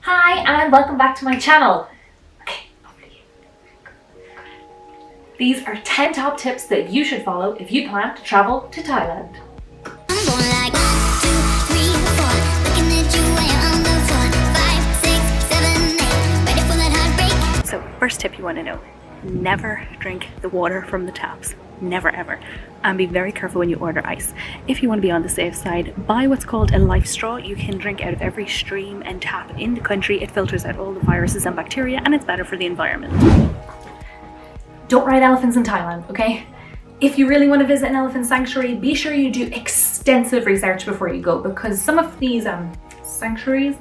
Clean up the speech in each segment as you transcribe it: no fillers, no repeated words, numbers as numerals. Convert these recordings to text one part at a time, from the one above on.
Hi and welcome back to my channel. Okay, over to you. These are 10 top tips that you should follow if you plan to travel to Thailand. I'm going like 1, 2, 3, 4. Looking at you when you're on the floor. 5, 6, 7, 8. Ready for that heartbreak? So first tip you want to know, never drink the water from the taps. Never ever. And be very careful when you order ice. If you want to be on the safe side, buy what's called a life straw. You can drink out of every stream and tap in the country. It filters out all the viruses and bacteria and it's better for the environment. Don't ride elephants in Thailand, okay? If you really want to visit an elephant sanctuary, be sure you do extensive research before you go, because some of these sanctuaries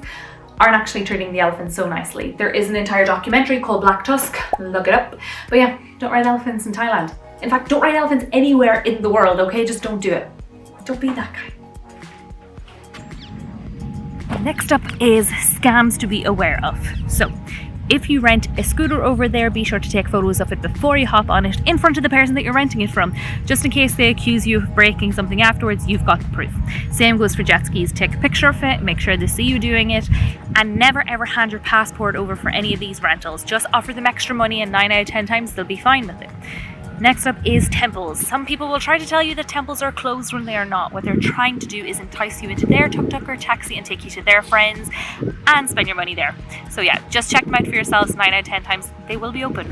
aren't actually treating the elephants so nicely. There is an entire documentary called Black Tusk, look it up. But yeah, don't ride elephants in Thailand. In fact, don't ride elephants anywhere in the world, okay? Just don't do it. Don't be that guy. Next up is scams to be aware of. So, if you rent a scooter over there, be sure to take photos of it before you hop on it in front of the person that you're renting it from. Just in case they accuse you of breaking something afterwards, you've got the proof. Same goes for jet skis. Take a picture of it, make sure they see you doing it, and never ever hand your passport over for any of these rentals. Just offer them extra money and 9 out of 10 times they'll be fine with it. Next up is temples. Some people will try to tell you that temples are closed when they are not. What they're trying to do is entice you into their tuk-tuk or taxi and take you to their friends and spend your money there. So yeah, just check them out for yourselves. 9 out of 10 times they will be open.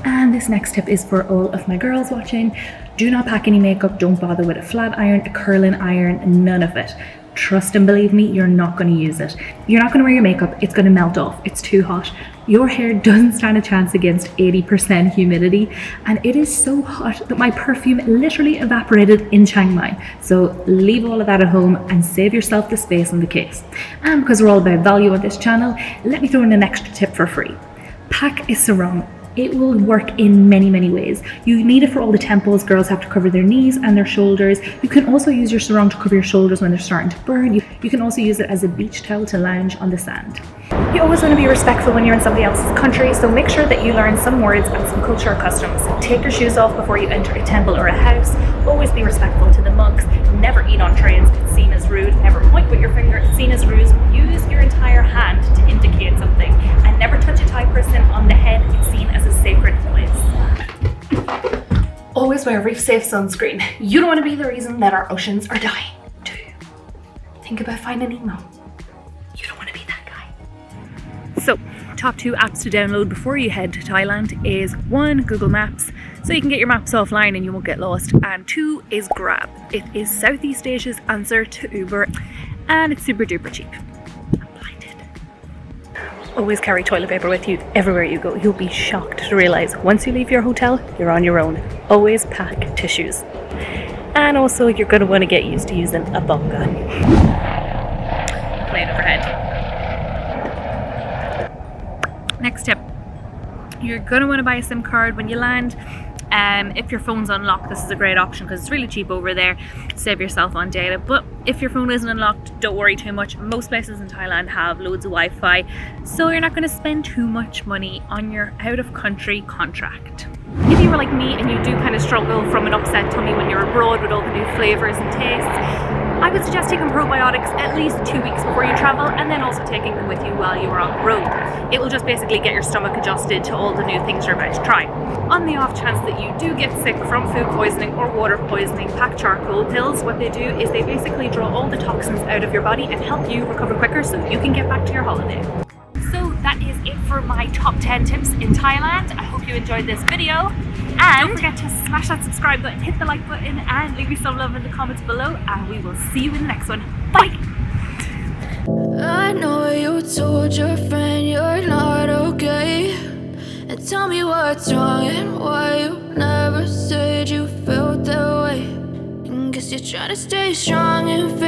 And this next tip is for all of my girls watching. Do not pack any makeup. Don't bother with a flat iron, a curling iron, none of it. Trust and believe me, you're not going to use it. You're not going to wear your makeup. It's going to melt off. It's too hot. Your hair doesn't stand a chance against 80% humidity, and it is so hot that my perfume literally evaporated in Chiang Mai. So leave all of that at home and save yourself the space on the case. And because we're all about value on this channel, let me throw in an extra tip for free. Pack a sarong. It will work in many, many ways. You need it for all the temples. Girls have to cover their knees and their shoulders. You can also use your sarong to cover your shoulders when they're starting to burn. You can also use it as a beach towel to lounge on the sand. You always want to be respectful when you're in somebody else's country, so make sure that you learn some words and some cultural customs. Take your shoes off before you enter a temple or a house. Always be respectful to the monks. Never eat on trains, it's seen as rude. Never point with your finger, it's seen as rude. Use your entire hand to indicate something. And never touch a Thai person on the head, it's seen as a sacred place. Always wear reef-safe sunscreen. You don't want to be the reason that our oceans are dying, do you? Think about Finding Nemo. You don't want to be that guy. So, top 2 apps to download before you head to Thailand is 1, Google Maps, so you can get your maps offline and you won't get lost, and 2 is Grab. It is Southeast Asia's answer to Uber, and it's super duper cheap. I'm blinded. Always carry toilet paper with you everywhere you go. You'll be shocked to realise once you leave your hotel, you're on your own. Always pack tissues. And also, you're going to want to get used to using a bonga. Plane overhead. Next tip, you're going to want to buy a SIM card when you land. If your phone's unlocked, this is a great option because it's really cheap over there. Save yourself on data. But if your phone isn't unlocked, don't worry too much. Most places in Thailand have loads of Wi-Fi, so you're not going to spend too much money on your out-of-country contract. If you were like me and you do kind of struggle from an upset tummy when you're abroad with all the new flavours and tastes, I would suggest taking probiotics at least 2 weeks before you travel, and then also taking them with you while you are on the road. It will just basically get your stomach adjusted to all the new things you're about to try. On the off chance that you do get sick from food poisoning or water poisoning, pack charcoal pills. What they do is they basically draw all the toxins out of your body and help you recover quicker so you can get back to your holiday. So that is it for my top 10 tips in Thailand. I hope you enjoyed this video. And don't forget to smash that subscribe button, hit the like button, and leave me some love in the comments below. And we will see you in the next one. Bye! I know you told your friend you're not okay. And tell me what's wrong and why you never said you felt that way. And guess you're trying to stay strong and fake